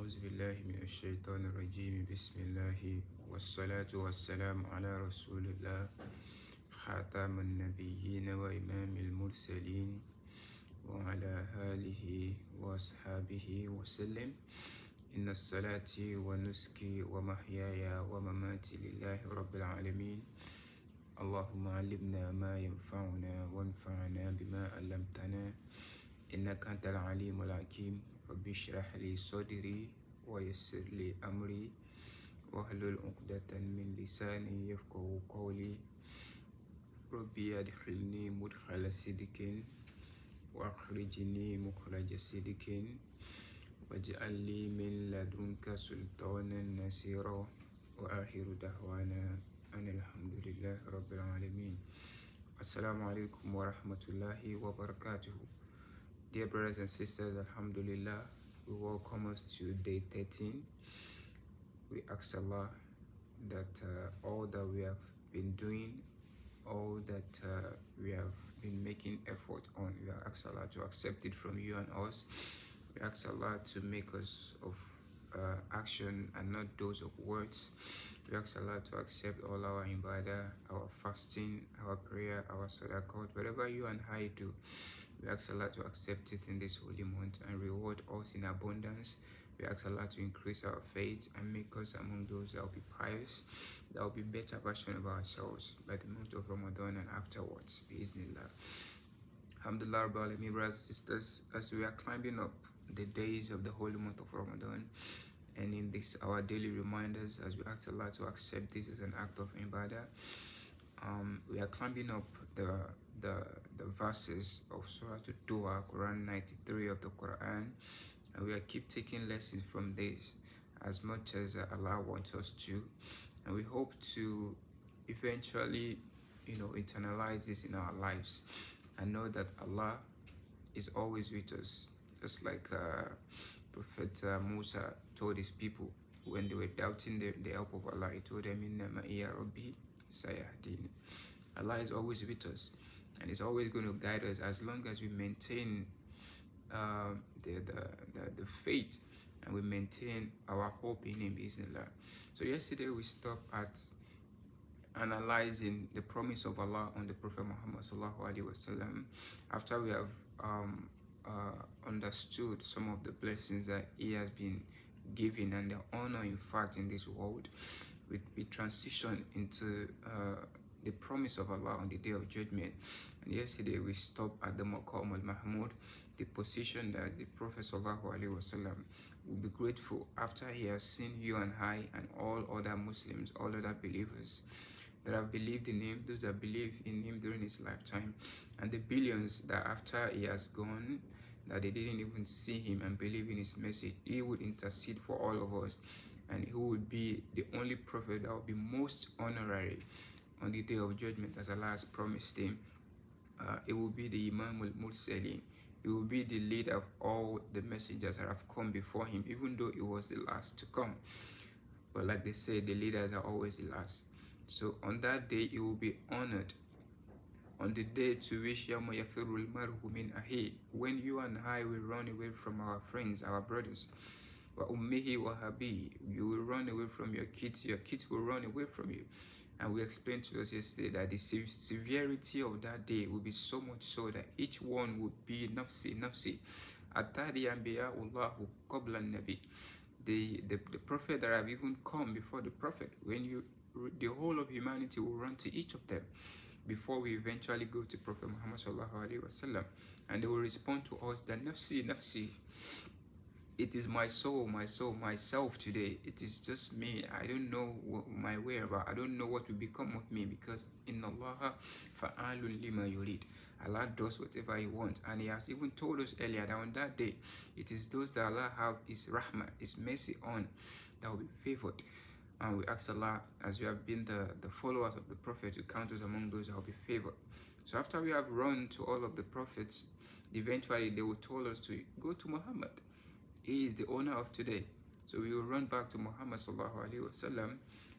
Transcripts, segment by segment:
أعوذ بالله من الشيطان الرجيم بسم الله والصلاة والسلام على رسول الله خاتم النبيين وإمام المرسلين وعلى آله وأصحابه وسلم إن الصلاة ونسكي ومحياي ومماتي لله رب العالمين اللهم علمنا ما ينفعنا وانفعنا بما علمتنا إنك أنت العليم الحكيم رب اشرح لي صدري ويسر لي أمري واحلل عقدة من لساني يفقهوا قولي ربي أدخلني مدخل صدق وأخرجني مخرج صدق واجعل لي من لدنك سلطانا نصيرا وآخر دعوانا أن الحمد لله رب العالمين. السلام عليكم ورحمة الله وبركاته. Dear brothers and sisters, Alhamdulillah, we welcome us to day 13. We ask Allah that all that we have been doing, all that we have been making effort on, we ask Allah to accept it from you and us. We ask Allah to make us of action and not those of words. We ask Allah to accept all our ibadah, our fasting, our prayer, our sadaqah, whatever you and I do. We ask Allah to accept it in this holy month and reward us in abundance. We ask Allah to increase our faith and make us among those that will be pious, that will be better version of ourselves by the month of Ramadan and afterwards. Bismillah. Alhamdulillah, brothers and sisters, as we are climbing up the days of the holy month of Ramadan, and in this our daily reminders, as we ask Allah to accept this as an act of ibadah, we are climbing up the verses of Suratul Duha, Quran 93 of the Quran, and we are keep taking lessons from this as much as Allah wants us to, and we hope to eventually, internalize this in our lives and know that Allah is always with us, just like Prophet Musa told his people when they were doubting the help of Allah. He told them, "Inna ma'iya Rabbi sayahdini." Allah is always with us, and is always going to guide us as long as we maintain the faith and we maintain our hope in Him, Bismillah. So yesterday we stopped at analyzing the promise of Allah on the Prophet Muhammad sallallahu alaihi wasallam. After we have understood some of the blessings that he has been given and the honor, in fact, in this world, we transition into the promise of Allah on the day of judgment. And yesterday we stopped at the Maqam al-Mahmud, the position that the Prophet sallallahu alaihi wasallam will be grateful after he has seen you and I and all other Muslims, all other believers that have believed in him, those that believe in him during his lifetime, and the billions that after he has gone, that they didn't even see him and believe in his message. He would intercede for all of us, and he would be the only prophet that will be most honorary on the day of judgment, as Allah has promised him. It will be the Imam al-Mursalin. He will be the leader of all the messengers that have come before him, even though he was the last to come. But like they say, the leaders are always the last. So on that day, he will be honored. On the day to which يَوْمَ يَفِرُّ الْمَرْءُ مِنْ أَخِيهِ, when you and I will run away from our friends, our brothers, وَأُمِّهِ وَأَبِيهِ, you will run away from your kids will run away from you. And we explained to us yesterday that the severity of that day will be so much so that each one would be nafsi, nafsi. Atari anbiya'ullahu qabla nabi. The prophet that have even come before the prophet, the whole of humanity will run to each of them before we eventually go to Prophet Muhammad sallallahu alaihi wasallam, and they will respond to us that nafsi, nafsi. It is my soul, myself today. It is just me. I don't know my whereabouts. I don't know what will become of me, because inna Allah fa'alun lima yurid. Allah does whatever He wants, and He has even told us earlier that on that day, it is those that Allah have His rahmah, His mercy on, that will be favored. And we ask Allah, as we have been the followers of the Prophet, to count us among those that will be favored. So after we have run to all of the prophets, eventually they will tell us to go to Muhammad. He is the owner of today. So we will run back to Muhammad sallallahu alaihi wasallam,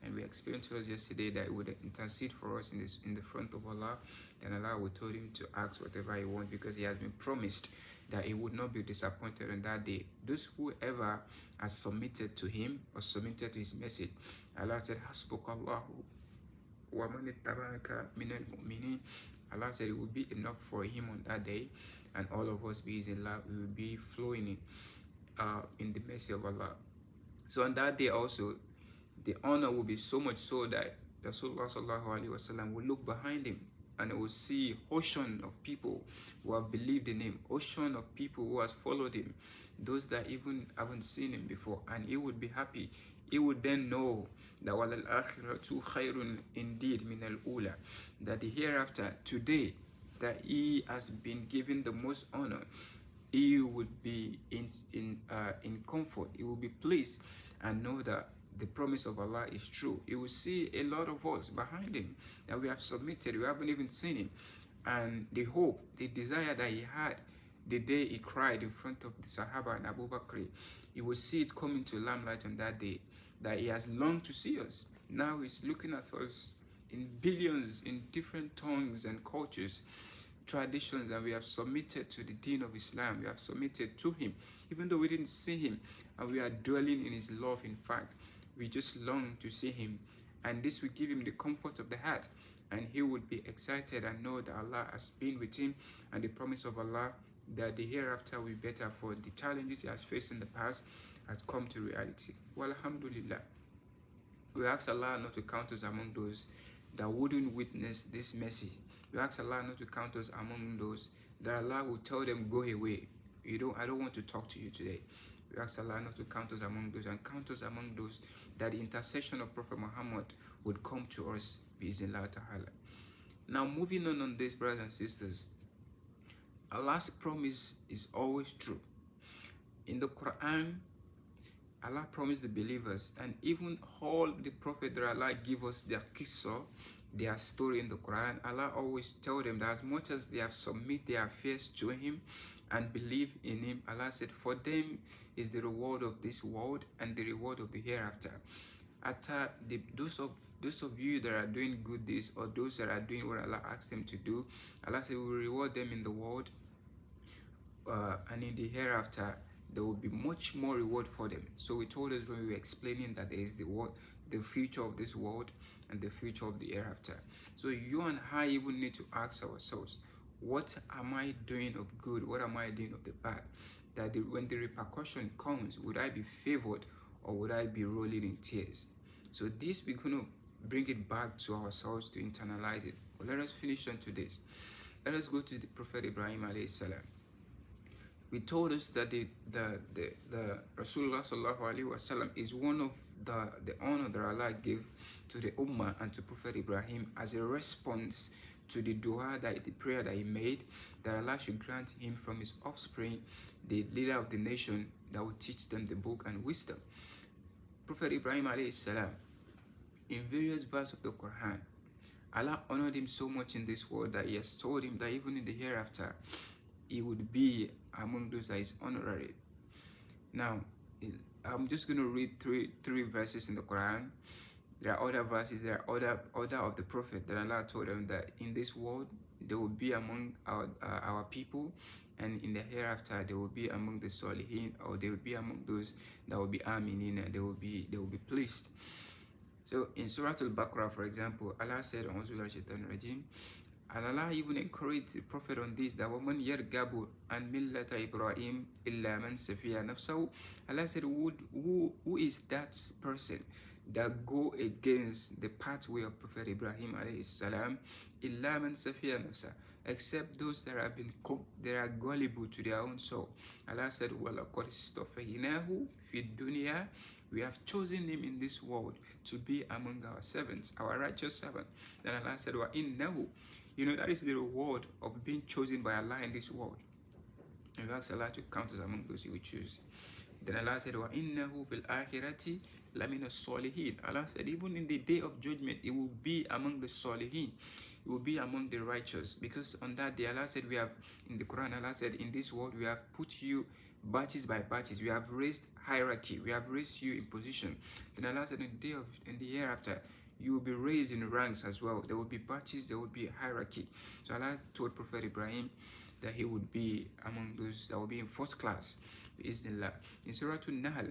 and we explained to us yesterday that he would intercede for us in the front of Allah. Then Allah will tell him to ask whatever he wants, because he has been promised that he would not be disappointed on that day. Those whoever has submitted to him or submitted to his message, Allah said, Hasbukallahu wa man ittaba'aka minal mu'minin. Allah said it will be enough for him on that day, and all of us, bi'idhnillah, we will be flowing in the mercy of Allah. So on that day also, the honor will be so much so that Rasulullah sallallahu alaihi wasallam will look behind him and will see ocean of people who have believed in him, ocean of people who has followed him, those that even haven't seen him before, and he would be happy. He would then know that walal akhiratu khairun indeed min al ula, that the hereafter, today, that he has been given the most honor, he would be in comfort. He will be pleased and know that the promise of Allah is true. He will see a lot of us behind him that we have submitted. We haven't even seen him, and the hope, the desire that he had the day he cried in front of the Sahaba and Abu Bakr, he will see it coming to limelight on that day, that he has longed to see us. Now he's looking at us in billions, in different tongues and cultures, traditions, and we have submitted to the deen of Islam. We have submitted to him, even though we didn't see him, and we are dwelling in his love. In fact, we just long to see him, and this will give him the comfort of the heart, and he would be excited and know that Allah has been with him, and the promise of Allah that the hereafter will be better, for the challenges he has faced in the past has come to reality. Well, alhamdulillah, we ask Allah not to count us among those that wouldn't witness this mercy. We ask Allah not to count us among those that Allah will tell them, go away. I don't want to talk to you today. We ask Allah not to count us among those, and count us among those that the intercession of Prophet Muhammad would come to us, bi'iznillah ta'ala. Now, moving on this, brothers and sisters, Allah's promise is always true. In the Quran, Allah promised the believers, and even all the prophets that Allah give us their qissa, their story in the Quran, Allah always tell them that as much as they have submit their affairs to him and believe in him, Allah said, for them is the reward of this world and the reward of the hereafter. Those of you that are doing good deeds, or those that are doing what Allah asks them to do, Allah said we will reward them in the world, and in the hereafter there will be much more reward for them. So we told us when we were explaining that there is the future of this world and the future of the hereafter. So you and I even need to ask ourselves, what am I doing of good? What am I doing of the bad? That when the repercussion comes, would I be favored or would I be rolling in tears? So this, we're going to bring it back to ourselves to internalize it. But let us finish on to this. Let us go to the Prophet Ibrahim alayhi salam. We told us that the Rasulullah sallallahu alaihi wasallam is one of the honor that Allah gave to the Ummah and to Prophet Ibrahim as a response to the Duha, the prayer that he made, that Allah should grant him from his offspring the leader of the nation that will teach them the book and wisdom. Prophet Ibrahim alayhi salam, in various verses of the Quran, Allah honored him so much in this world that he has told him that even in the hereafter, he would be among those that is honorary. Now, I'm just going to read three verses in the Quran. There are other verses, there are other of the Prophet that Allah told them that in this world, they will be among our people, and in the hereafter, they will be among the Salihin, or they will be among those that will be aminin, and they will be pleased. So in Suratul, for example, Allah said, and Allah even encouraged the Prophet on this, that وَمَنْ يَرْغَبُ عَنْ مِلَّةَ إِبْرَاهِيمَ إِلَّا مَنْ سَفِيهَ نَفْسَهُ. Allah said, who is that person that go against the pathway of Prophet Ibrahim alayhi salam, إِلَّا مَنْ سَفِيهَ نَفْسَهُ, except those that are gullible to their own soul. Allah said, وَلَقَدْ اسْتَفَيْنَاهُ فِي الدُّنْيَا, we have chosen him in this world to be among our servants, our righteous servant. Then Allah said, وَإِنَّهُ, that is the reward of being chosen by Allah in this world. And we ask Allah to count us among those He will choose. Then Allah said, وَإِنَّهُ فِي الْآخِرَةِ لَمِنَ الصَّالِحِينَ. Allah said, even in the day of judgment, it will be among the Salihin. It will be among the righteous. Because on that day, Allah said, we have, in the Quran, Allah said, in this world, we have put you batches by batches. We have raised hierarchy. We have raised you in position. Then Allah said, in the hereafter, you will be raised in ranks as well. There will be batches, there will be hierarchy. So Allah told Prophet Ibrahim that he would be among those that will be in first class. Bismillah. In Suratul Nahl,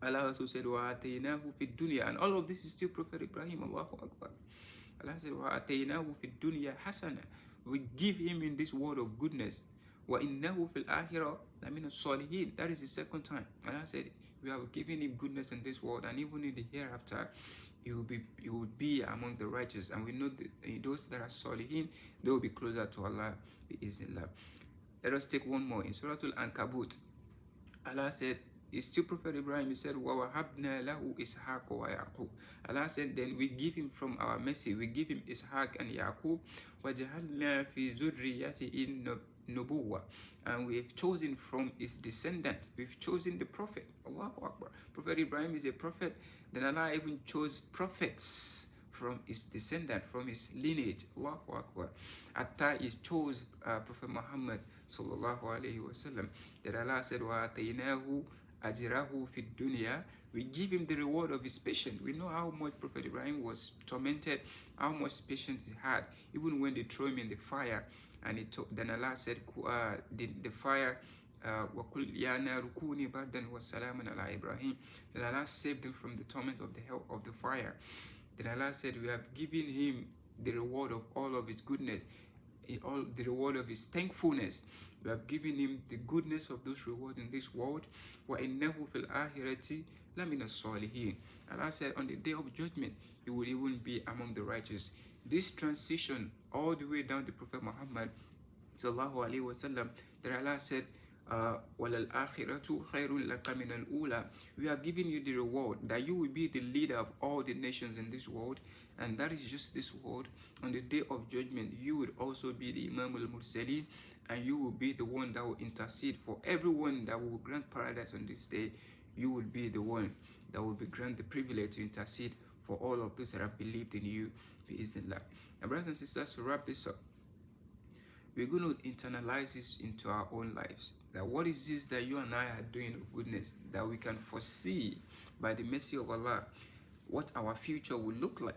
Allah also said, وَآتَيْنَاهُ فِي الدُّنْيَا, and all of this is still Prophet Ibrahim. Allahu Akbar. Allah said, وَآتَيْنَاهُ فِي الدُّنْيَا حَسَنًا, we give him in this world of goodness. وَإِنَّهُ فِي الْآخِرَةِ لَمِنَ الصَّالِحِينَ, that is the second time. Allah said, we have given him goodness in this world, and even in the hereafter, he will be among the righteous. And we know that those that are Salihin, they will be closer to Allah. Bi-iznillah. Let us take one more in Suratul Ankabut. Allah said, it's still Prophet Ibrahim. He said, وَوَهَبْنَا لَهُ إِسْحَاقَ وَيَعْقُوبَ. Allah said, then we give him from our mercy, we give him Ishaq and Yaqub. وَجَعَلْنَا فِي ذُرِّيَّتِهِ النُّبُوَّةَ, and we have chosen from his descendant, we've chosen the Prophet. Allahu Akbar. Prophet Ibrahim is a prophet. Then Allah even chose prophets from his descendant, from his lineage. Allahu Akbar. Atta is chose Prophet Muhammad sallallahu alayhi wasallam. That Allah said, وَآتَيْنَاهُ أَجْرَهُ فِي الدُّنْيَا, we give him the reward of his patience. We know how much Prophet Ibrahim was tormented, how much patience he had, even when they throw him in the fire. And then Allah said, the fire, وَقُلْ يَا نَارُ كُونِي بَرْدًا وَسَلَامًا عَلَىٰ إِبْرَاهِيمَ. Then Allah saved him from the torment of the hell of the fire. Then Allah said, we have given him the reward of all of his goodness, all the reward of his thankfulness. We have given him the goodness of those rewards in this world. وَإِنَّهُ فِي الْآخِرَةِ لَمِنَ الصَّالِحِينَ. Allah said, on the day of judgment, he will even be among the righteous. This transition all the way down to Prophet Muhammad sallallahu alaihi wasallam, that Allah said, وَلَلْآخِرَةُ خَيْرٌ لَكَ مِنَ الْأُولَى. We have given you the reward that you will be the leader of all the nations in this world, and that is just this world. On the day of judgment, you will also be the Imam al-Mursaleen, and you will be the one that will intercede for everyone that will grant paradise on this day. You will be the one that will be granted the privilege to intercede for all of those that have believed in you. Bi-iznillah. And brothers and sisters, to wrap this up, we're going to internalize this into our own lives. That what is this that you and I are doing of goodness, that we can foresee by the mercy of Allah what our future will look like,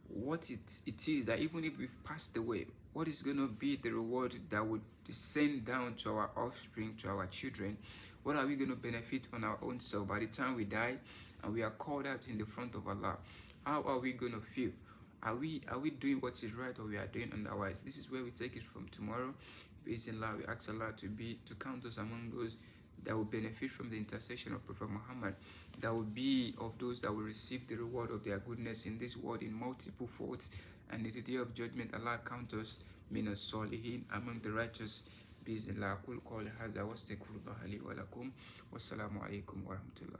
what it is that even if we've passed away, what is going to be the reward that would descend down to our offspring, to our children. What are we going to benefit on our own self by the time we die and we are called out in the front of Allah? How are we going to feel? Are we doing what is right, or we are doing otherwise? This is where we take it from tomorrow. Based in Allah, we ask Allah to count us among those that will benefit from the intercession of Prophet Muhammad, that will be of those that will receive the reward of their goodness in this world in multiple folds, and in the day of judgment, Allah count us min as-salihin, among the righteous. بإذن الله أقول قولي هذا واستغفر الله لي ولكم والسلام عليكم ورحمة الله.